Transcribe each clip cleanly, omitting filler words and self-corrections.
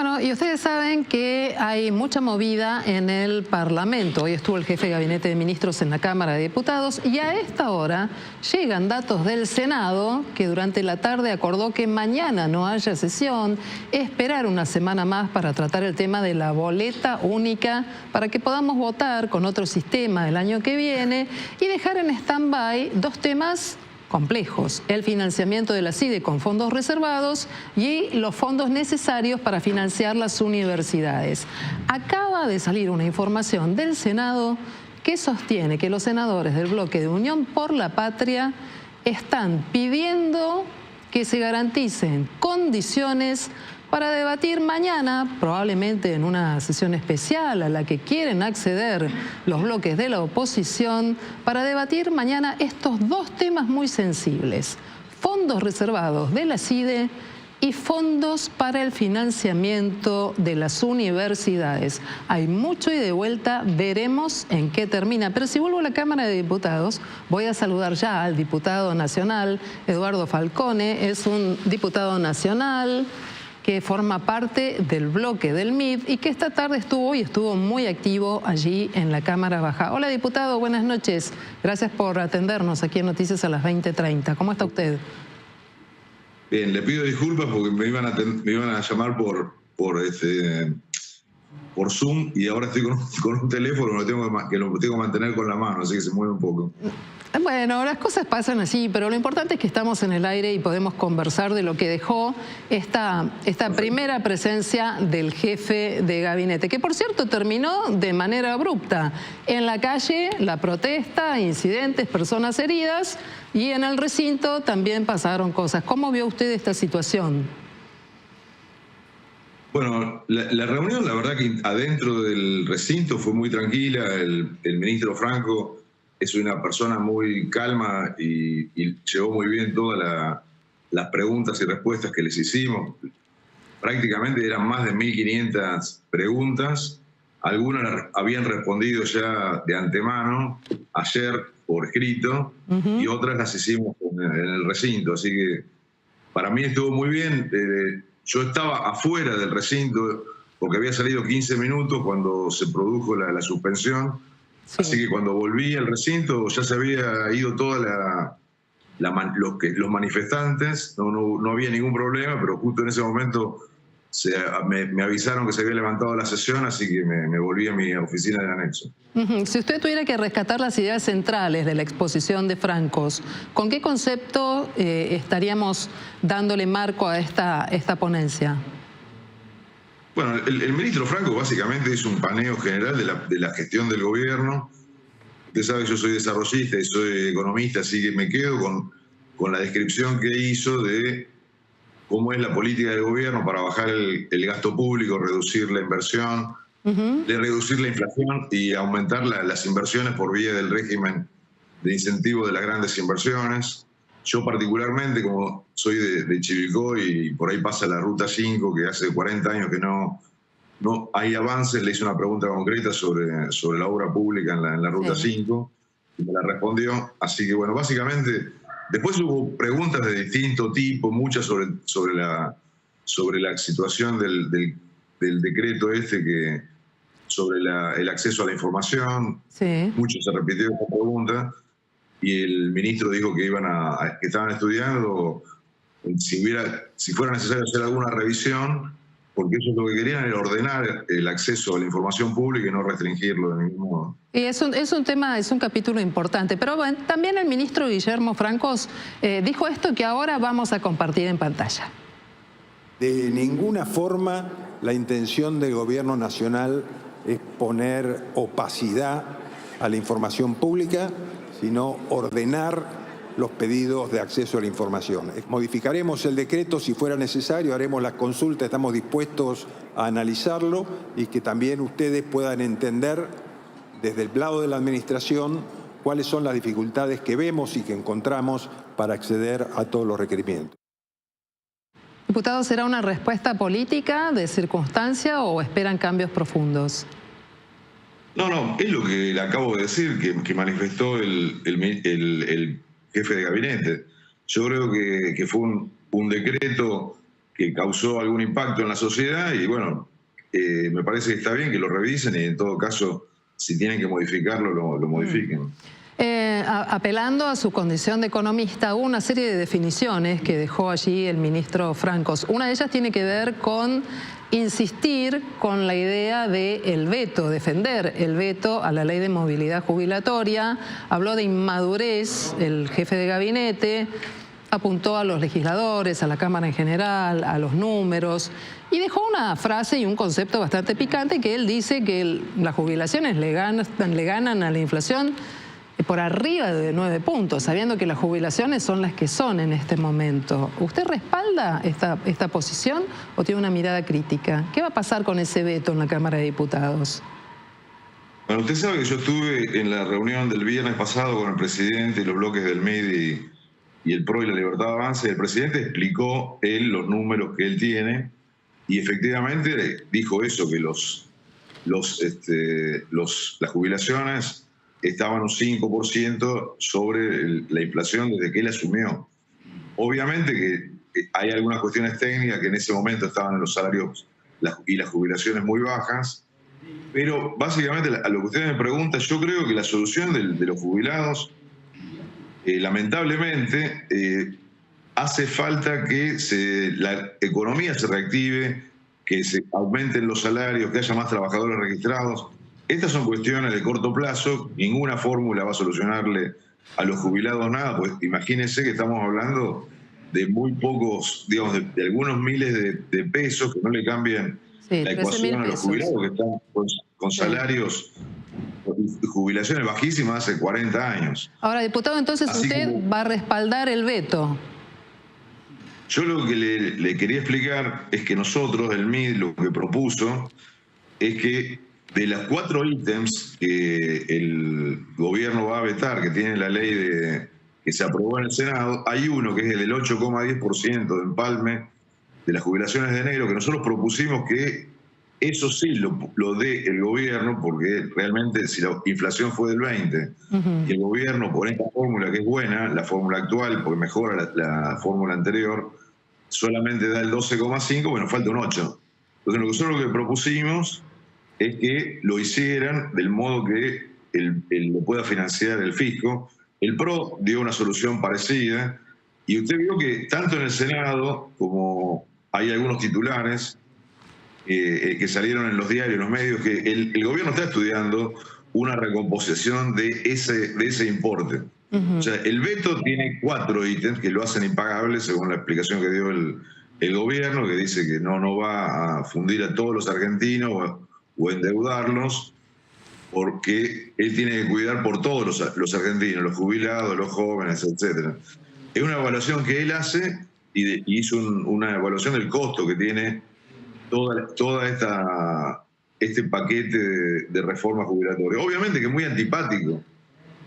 Bueno, y ustedes saben que hay mucha movida en el Parlamento. Hoy estuvo el jefe de Gabinete de Ministros en la Cámara de Diputados y a esta hora llegan datos del Senado que durante la tarde acordó que mañana no haya sesión, esperar una semana más para tratar el tema de la boleta única para que podamos votar con otro sistema el año que viene y dejar en stand-by dos temas complejos: el financiamiento de la CIDE con fondos reservados y los fondos necesarios para financiar las universidades. Acaba de salir una información del Senado que sostiene que los senadores del bloque de Unión por la Patria están pidiendo que se garanticen condiciones para debatir mañana, probablemente en una sesión especial a la que quieren acceder los bloques de la oposición, para debatir mañana estos dos temas muy sensibles: fondos reservados de la CIDE y fondos para el financiamiento de las universidades. Hay mucho ida y vuelta, veremos en qué termina. Pero si vuelvo a la Cámara de Diputados, voy a saludar ya al diputado nacional, Eduardo Falcone. Es un diputado nacional que forma parte del bloque del MID y que esta tarde estuvo muy activo allí en la Cámara Baja. Hola, diputado, buenas noches. Gracias por atendernos aquí en Noticias a las 20:30. ¿Cómo está usted? Bien, le pido disculpas porque me iban a llamar por Zoom y ahora estoy con un teléfono que lo tengo que mantener con la mano, así que se mueve un poco. Bueno, las cosas pasan así, pero lo importante es que estamos en el aire y podemos conversar de lo que dejó esta primera presencia del jefe de gabinete, que por cierto terminó de manera abrupta. En la calle, la protesta, incidentes, personas heridas, y en el recinto también pasaron cosas. ¿Cómo vio usted esta situación? Bueno, la reunión, la verdad que adentro del recinto fue muy tranquila. El ministro Franco es una persona muy calma y llevó muy bien todas las preguntas y respuestas que les hicimos. Prácticamente eran más de 1.500 preguntas. Algunas las habían respondido ya de antemano, ayer por escrito, y otras las hicimos en el recinto. Así que para mí estuvo muy bien. Yo estaba afuera del recinto porque había salido 15 minutos cuando se produjo la suspensión. Sí. Así que cuando volví al recinto ya se había ido toda los manifestantes, no había ningún problema, pero justo en ese momento me avisaron que se había levantado la sesión, así que me volví a mi oficina del anexo. Si usted tuviera que rescatar las ideas centrales de la exposición de Francos, ¿con qué concepto estaríamos dándole marco a esta ponencia? Bueno, el ministro Franco básicamente hizo un paneo general de la gestión del gobierno. Usted sabe que yo soy desarrollista y soy economista, así que me quedo con la descripción que hizo de cómo es la política del gobierno para bajar el gasto público, reducir la inversión, de reducir la inflación y aumentar las inversiones por vía del régimen de incentivo de las grandes inversiones. Yo particularmente, como soy de Chivilcoy y por ahí pasa la Ruta 5, que hace 40 años que no hay avances, le hice una pregunta concreta sobre la obra pública en la Ruta 5 y me la respondió. Así que bueno, básicamente después hubo preguntas de distinto tipo, muchas sobre la situación del decreto sobre el acceso a la información. Sí. Mucho se repitió esa pregunta. Y el ministro dijo que que estaban estudiando si fuera necesario hacer alguna revisión, porque ellos lo que querían era ordenar el acceso a la información pública y no restringirlo de ningún modo. Y es un capítulo importante, pero bueno, también el ministro Guillermo Francos dijo esto que ahora vamos a compartir en pantalla. De ninguna forma la intención del gobierno nacional es poner opacidad a la información pública, sino ordenar los pedidos de acceso a la información. Modificaremos el decreto si fuera necesario, haremos la consulta, estamos dispuestos a analizarlo y que también ustedes puedan entender desde el lado de la administración cuáles son las dificultades que vemos y que encontramos para acceder a todos los requerimientos. Diputado, ¿será una respuesta política de circunstancia o esperan cambios profundos? No, es lo que le acabo de decir, que manifestó el jefe de gabinete. Yo creo que fue un decreto que causó algún impacto en la sociedad y bueno, me parece que está bien que lo revisen y en todo caso, si tienen que modificarlo, lo modifiquen. Apelando a su condición de economista, hubo una serie de definiciones que dejó allí el ministro Francos. Una de ellas tiene que ver con insistir con la idea del veto, defender el veto a la ley de movilidad jubilatoria. Habló de inmadurez el jefe de gabinete, apuntó a los legisladores, a la Cámara en general, a los números, y dejó una frase y un concepto bastante picante que él dice que las jubilaciones le ganan a la inflación por arriba de 9 puntos, sabiendo que las jubilaciones son las que son en este momento. ¿Usted respalda esta posición o tiene una mirada crítica? ¿Qué va a pasar con ese veto en la Cámara de Diputados? Bueno, usted sabe que yo estuve en la reunión del viernes pasado con el presidente y los bloques del MID y el PRO y la Libertad Avanza, y el presidente explicó los números que él tiene y efectivamente dijo eso, que las jubilaciones estaban un 5% sobre la inflación desde que él asumió. Obviamente que hay algunas cuestiones técnicas que en ese momento estaban en los salarios y las jubilaciones muy bajas, pero básicamente a lo que usted me pregunta, yo creo que la solución de los jubilados, lamentablemente, hace falta que la economía se reactive, que se aumenten los salarios, que haya más trabajadores registrados. Estas son cuestiones de corto plazo, ninguna fórmula va a solucionarle a los jubilados nada, pues imagínense que estamos hablando de muy pocos, digamos, de algunos miles de pesos que no le cambian la ecuación a los jubilados que están con salarios y jubilaciones bajísimas hace 40 años. Ahora, diputado, entonces usted va a respaldar el veto. Yo lo que le quería explicar es que nosotros, el MID, lo que propuso es que de las 4 ítems que el gobierno va a vetar, que tiene la ley que se aprobó en el Senado, hay uno que es el del 8,10% de empalme de las jubilaciones de enero, que nosotros propusimos que eso sí lo dé el gobierno, porque realmente si la inflación fue del 20% y el gobierno por esta fórmula que es buena, la fórmula actual, porque mejora la fórmula anterior, solamente da el 12,5%, bueno, falta un 8%. Entonces nosotros lo que propusimos es que lo hicieran del modo que lo pueda financiar el fisco. El PRO dio una solución parecida y usted vio que tanto en el Senado como hay algunos titulares que salieron en los diarios, en los medios, que el gobierno está estudiando una recomposición de ese importe. O sea, el veto tiene 4 ítems que lo hacen impagable, según la explicación que dio el gobierno, que dice que no va a fundir a todos los argentinos o endeudarlos, porque él tiene que cuidar por todos los argentinos, los jubilados, los jóvenes, etc. Es una evaluación que él hace y hizo una evaluación del costo que tiene este paquete de reforma jubilatoria. Obviamente que es muy antipático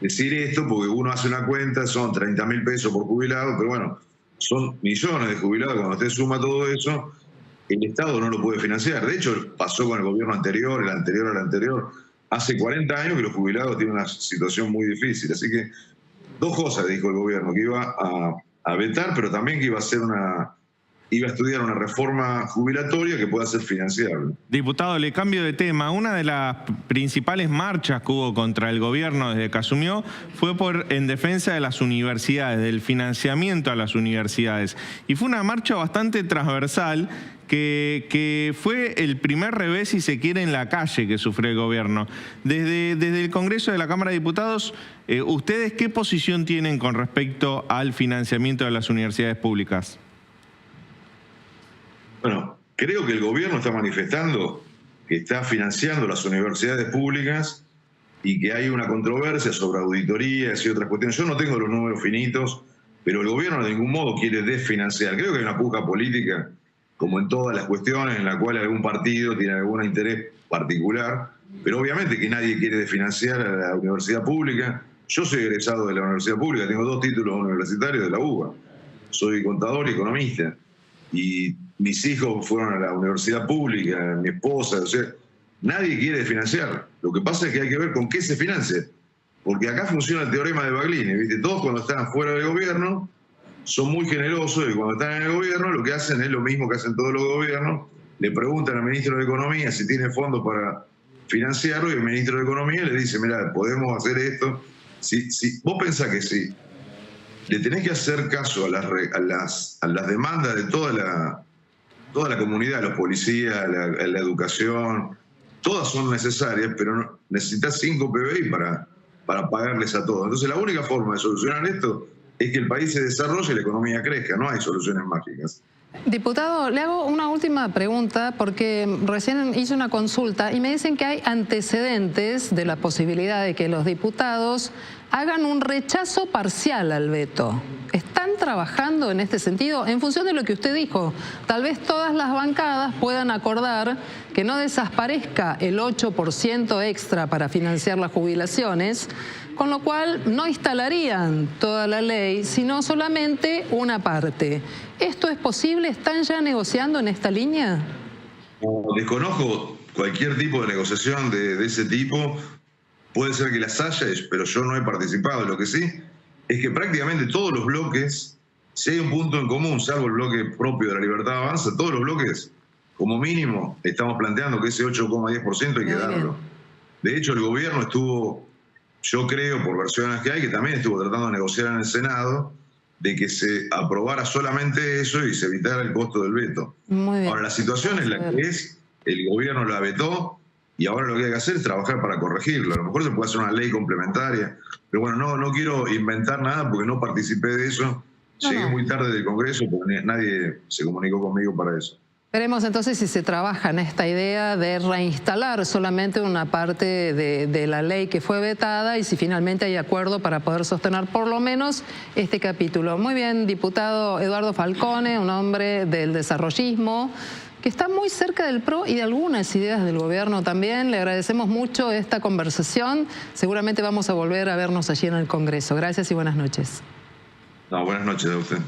decir esto, porque uno hace una cuenta, son 30.000 pesos por jubilado, pero bueno, son millones de jubilados. Cuando usted suma todo eso, el Estado no lo puede financiar. De hecho, pasó con el gobierno anterior, el anterior al anterior. Hace 40 años que los jubilados tienen una situación muy difícil. Así que 2 cosas dijo el gobierno, que iba a vetar, pero también que iba a estudiar una reforma jubilatoria que pueda ser financiable. Diputado, le cambio de tema. Una de las principales marchas que hubo contra el gobierno desde que asumió fue en defensa de las universidades, del financiamiento a las universidades. Y fue una marcha bastante transversal que fue el primer revés, si se quiere, en la calle que sufrió el gobierno. Desde el Congreso de la Cámara de Diputados, ¿ustedes qué posición tienen con respecto al financiamiento de las universidades públicas? Bueno, creo que el gobierno está manifestando que está financiando las universidades públicas y que hay una controversia sobre auditorías y otras cuestiones. Yo no tengo los números finitos, pero el gobierno de ningún modo quiere desfinanciar. Creo que hay una puja política, como en todas las cuestiones, en la cual algún partido tiene algún interés particular, pero obviamente que nadie quiere desfinanciar a la universidad pública. Yo soy egresado de la universidad pública, tengo 2 títulos universitarios de la UBA. Soy contador y economista. Y mis hijos fueron a la universidad pública, mi esposa, o sea, nadie quiere financiar. Lo que pasa es que hay que ver con qué se financia. Porque acá funciona el teorema de Baglini, ¿viste? Todos cuando están fuera del gobierno son muy generosos y cuando están en el gobierno lo que hacen es lo mismo que hacen todos los gobiernos. Le preguntan al ministro de Economía si tiene fondos para financiarlo y el ministro de Economía le dice, mira, podemos hacer esto. Si vos pensás que sí, le tenés que hacer caso a las demandas de toda la comunidad, los policías, la educación, todas son necesarias, pero necesitas 5 PBI para pagarles a todos. Entonces la única forma de solucionar esto es que el país se desarrolle y la economía crezca, no hay soluciones mágicas. Diputado, le hago una última pregunta porque recién hice una consulta y me dicen que hay antecedentes de la posibilidad de que los diputados hagan un rechazo parcial al veto. ¿Están trabajando en este sentido? En función de lo que usted dijo, tal vez todas las bancadas puedan acordar que no desaparezca el 8% extra para financiar las jubilaciones, con lo cual no instalarían toda la ley, sino solamente una parte. ¿Esto es posible? ¿Están ya negociando en esta línea? Desconozco cualquier tipo de negociación de ese tipo. Puede ser que las haya, pero yo no he participado. Lo que sí es que prácticamente todos los bloques, si hay un punto en común, salvo el bloque propio de la Libertad Avanza, todos los bloques, como mínimo, estamos planteando que ese 8,10% hay que darlo. De hecho, el gobierno estuvo, yo creo, por versiones que hay, que también estuvo tratando de negociar en el Senado, de que se aprobara solamente eso y se evitara el costo del veto. Muy bien. Ahora, la situación es la que es, el gobierno la vetó, y ahora lo que hay que hacer es trabajar para corregirlo. A lo mejor se puede hacer una ley complementaria, pero bueno, no quiero inventar nada porque no participé de eso. Llegué muy tarde del Congreso porque nadie se comunicó conmigo para eso. Veremos entonces si se trabaja en esta idea de reinstalar solamente una parte de la ley que fue vetada y si finalmente hay acuerdo para poder sostener por lo menos este capítulo. Muy bien, diputado Eduardo Falcone, un hombre del desarrollismo, que está muy cerca del PRO y de algunas ideas del gobierno también. Le agradecemos mucho esta conversación. Seguramente vamos a volver a vernos allí en el Congreso. Gracias y buenas noches. No, buenas noches a usted.